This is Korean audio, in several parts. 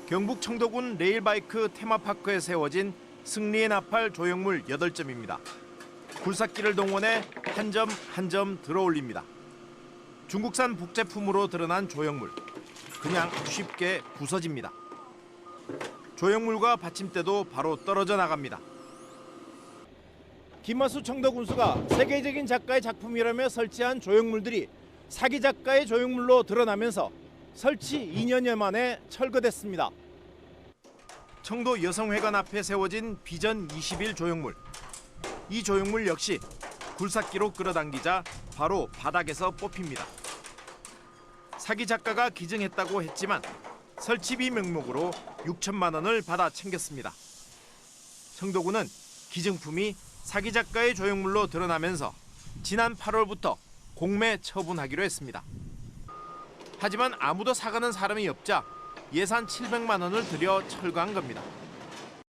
경북 청도군 레일바이크 테마파크에 세워진 승리의 나팔 조형물 8점입니다. 굴삭기를 동원해 한 점 한 점 들어올립니다. 중국산 복제품으로 드러난 조형물. 그냥 쉽게 부서집니다. 조형물과 받침대도 바로 떨어져 나갑니다. 김마수 청도군수가 세계적인 작가의 작품이라며 설치한 조형물들이 사기 작가의 조형물로 드러나면서 설치 2년여 만에 철거됐습니다. 청도 여성회관 앞에 세워진 비전 21 조형물. 이 조형물 역시 굴삭기로 끌어당기자 바로 바닥에서 뽑힙니다. 사기 작가가 기증했다고 했지만 설치비 명목으로 6천만 원을 받아 챙겼습니다. 청도군은 기증품이 사기 작가의 조형물로 드러나면서 지난 8월부터 공매 처분하기로 했습니다. 하지만 아무도 사가는 사람이 없자 예산 700만 원을 들여 철거한 겁니다.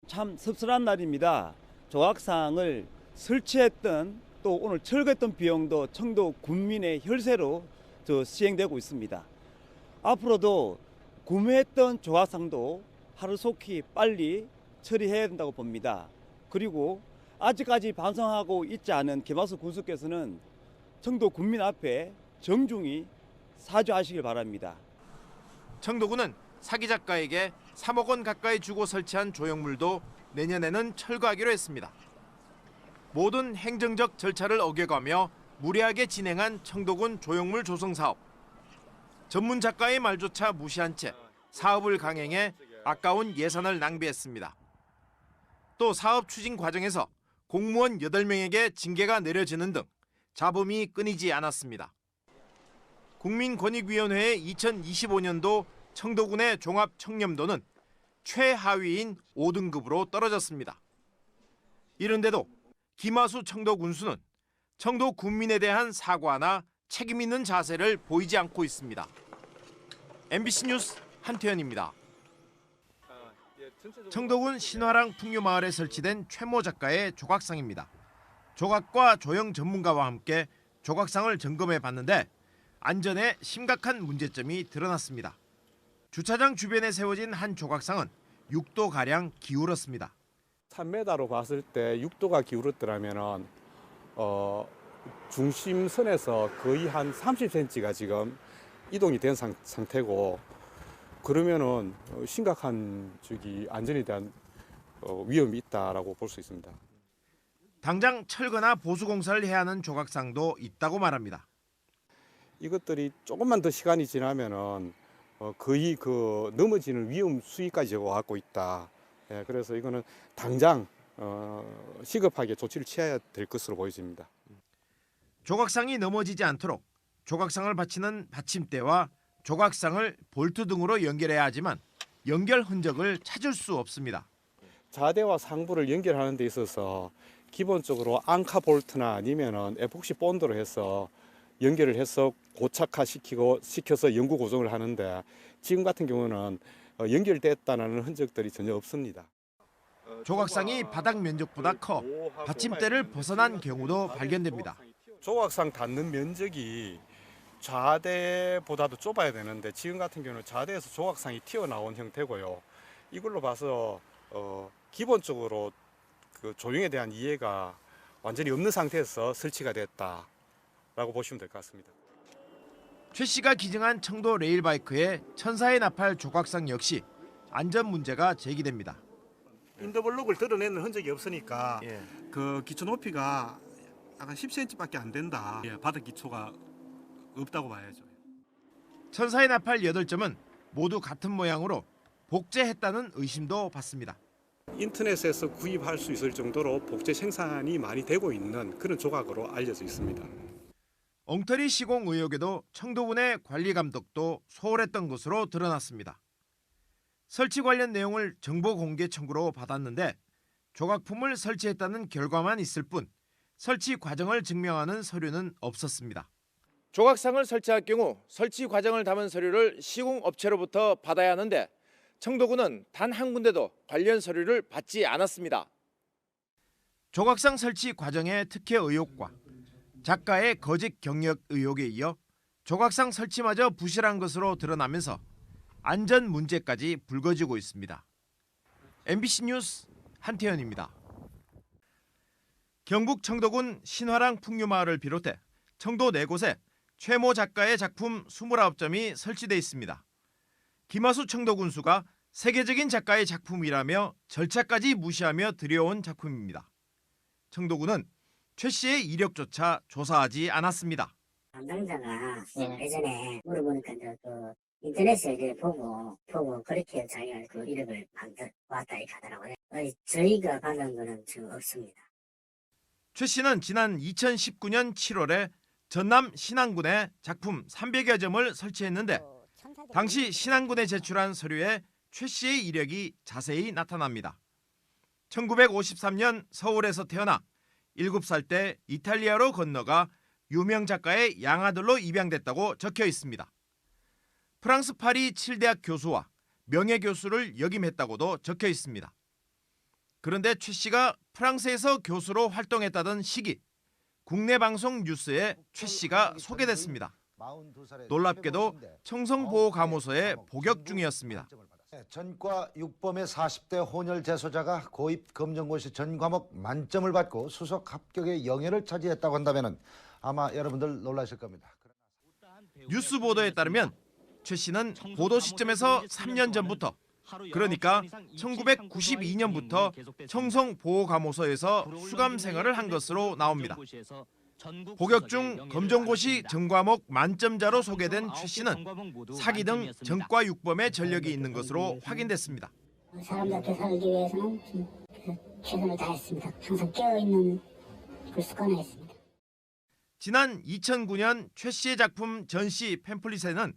참 씁쓸한 날입니다. 조각상을 설치했던 또 오늘 철거했던 비용도 청도 군민의 혈세로 시행되고 있습니다. 앞으로도 구매했던 조각상도 하루속히 빨리 처리해야 된다고 봅니다. 그리고 아직까지 반성하고 있지 않은 김마수 군수께서는 청도 군민 앞에 정중히 사죄하시길 바랍니다. 청도군은 사기 작가에게 3억 원 가까이 주고 설치한 조형물도 내년에는 철거하기로 했습니다. 모든 행정적 절차를 어겨가며 무리하게 진행한 청도군 조형물 조성 사업. 전문 작가의 말조차 무시한 채 사업을 강행해 아까운 예산을 낭비했습니다. 또 사업 추진 과정에서 공무원 8명에게 징계가 내려지는 등 잡음이 끊이지 않았습니다. 국민권익위원회의 2025년도 청도군의 종합청렴도는 최하위인 5등급으로 떨어졌습니다. 이런데도 김하수 청도군수는 청도 군민에 대한 사과나 책임 있는 자세를 보이지 않고 있습니다. MBC 뉴스 한태현입니다. 청도군 신화랑 풍류마을에 설치된 최모 작가의 조각상입니다. 조각과 조형 전문가와 함께 조각상을 점검해 봤는데 안전에 심각한 문제점이 드러났습니다. 주차장 주변에 세워진 한 조각상은 6도가량 기울었습니다. 3m로 봤을 때 6도가 기울었더라면 중심선에서 거의 한 30cm가 지금 이동이 된 상태고 그러면은 심각한 안전에 대한 위험이 있다라고 볼 수 있습니다. 당장 철거나 보수 공사를 해야 하는 조각상도 있다고 말합니다. 이것들이 조금만 더 시간이 지나면은 거의 넘어지는 위험 수위까지 와갖고 있다. 예, 그래서 이거는 당장 시급하게 조치를 취해야 될 것으로 보여집니다. 조각상이 넘어지지 않도록 조각상을 받치는 받침대와 조각상을 볼트 등으로 연결해야 하지만 연결 흔적을 찾을 수 없습니다. 자대와 상부를 연결하는 데 있어서 기본적으로 앙카 볼트나 아니면은 에폭시 본드로 해서 연결을 해서 시켜서 영구 고정을 하는데 지금 같은 경우는 연결됐다는 흔적들이 전혀 없습니다. 조각상이 바닥 면적보다 커 받침대를 벗어난 경우도 발견됩니다. 조각상 닿는 면적이 좌대보다도 좁아야 되는데 지금 같은 경우는 좌대에서 조각상이 튀어나온 형태고요. 이걸로 봐서 기본적으로 조형에 대한 이해가 완전히 없는 상태에서 설치가 됐다라고 보시면 될 것 같습니다. 최 씨가 기증한 청도 레일바이크의 천사의 나팔 조각상 역시 안전 문제가 제기됩니다. 인더블록을 드러내는 흔적이 없으니까 예. 기초 높이가 약간 10cm밖에 안 된다. 바닥 기초가 없다고 봐야죠. 천사의 나팔 8점은 모두 같은 모양으로 복제했다는 의심도 받습니다. 인터넷에서 구입할 수 있을 정도로 복제 생산이 많이 되고 있는 그런 조각으로 알려져 있습니다. 엉터리 시공 의혹에도 청도군의 관리 감독도 소홀했던 것으로 드러났습니다. 설치 관련 내용을 정보 공개 청구로 받았는데 조각품을 설치했다는 결과만 있을 뿐 설치 과정을 증명하는 서류는 없었습니다. 조각상을 설치할 경우 설치 과정을 담은 서류를 시공업체로부터 받아야 하는데 청도군은 단 한 군데도 관련 서류를 받지 않았습니다. 조각상 설치 과정의 특혜 의혹과 작가의 거짓 경력 의혹에 이어 조각상 설치마저 부실한 것으로 드러나면서 안전 문제까지 불거지고 있습니다. MBC 뉴스 한태현입니다. 경북 청도군 신화랑 풍류마을을 비롯해 청도 4곳에 최모 작가의 작품 29점이 설치돼 있습니다. 김하수 청도군수가 세계적인 작가의 작품이라며 절차까지 무시하며 들여온 작품입니다. 청도군은 최 씨의 이력조차 조사하지 않았습니다. 담당자가 예전에 물어보니까 이제 그 인터넷에 이제 보고 그렇게 자기가 그 이력을 왔다 이렇게 하더라고요. 저희가 받은 거는 지금 없습니다. 최 씨는 지난 2019년 7월에 전남 신안군에 작품 300여 점을 설치했는데 당시 신안군에 제출한 서류에 최 씨의 이력이 자세히 나타납니다. 1953년 서울에서 태어나 7살 때 이탈리아로 건너가 유명 작가의 양아들로 입양됐다고 적혀 있습니다. 프랑스 파리 7대학 교수와 명예교수를 역임했다고도 적혀 있습니다. 그런데 최 씨가 프랑스에서 교수로 활동했다던 시기 국내 방송 뉴스에 최 씨가 소개됐습니다. 놀랍게도 청성보호감호소에 복역 중이었습니다. 전과 6범의 40대 혼혈 재소자가 고입 검정고시 전 과목 만점을 받고 수석 합격의 영예를 차지했다고 한다면 아마 여러분들 놀라실 겁니다. 뉴스 보도에 따르면 최 씨는 보도 시점에서 3년 전부터 그러니까 1992년부터 청성보호감호소에서 수감 생활을 한 것으로 나옵니다. 복역 중 검정고시 전과목 만점자로 소개된 최 씨는 사기 등 전과 6범의 전력이 있는 것으로 확인됐습니다. 사람들한테 살기 위해서는 최선을 다했습니다. 항상 깨어있는 그 습관을 했습니다. 지난 2009년 최 씨의 작품 전시 팸플릿에는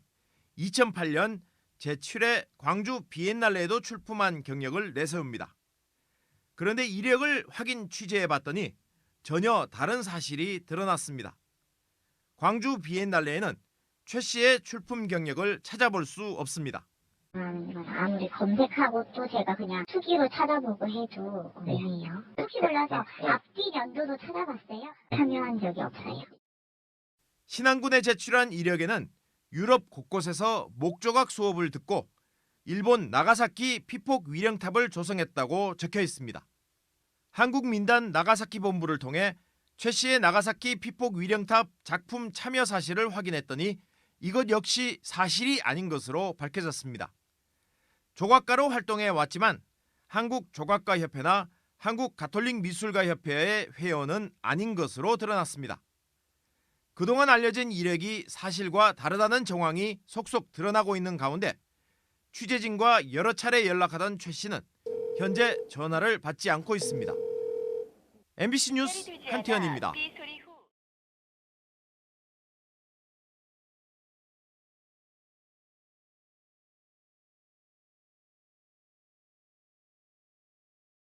2008년 제7회 광주 비엔날레에도 출품한 경력을 내세웁니다. 그런데 이력을 확인 취재해봤더니 전혀 다른 사실이 드러났습니다. 광주 비엔날레에는 최 씨의 출품 경력을 찾아볼 수 없습니다. 아무리 검색하고 또 제가 그냥 수기로 찾아보고 해도 왜요? 수기 골라서 앞뒤 연도도 찾아봤어요. 참여한 적이 없어요. 신안군에 제출한 이력에는 유럽 곳곳에서 목조각 수업을 듣고 일본 나가사키 피폭 위령탑을 조성했다고 적혀 있습니다. 한국민단 나가사키 본부를 통해 최 씨의 나가사키 피폭 위령탑 작품 참여 사실을 확인했더니 이것 역시 사실이 아닌 것으로 밝혀졌습니다. 조각가로 활동해 왔지만 한국조각가협회나 한국가톨릭미술가협회의 회원은 아닌 것으로 드러났습니다. 그동안 알려진 이력이 사실과 다르다는 정황이 속속 드러나고 있는 가운데 취재진과 여러 차례 연락하던 최 씨는 현재 전화를 받지 않고 있습니다. MBC 뉴스 한태현입니다.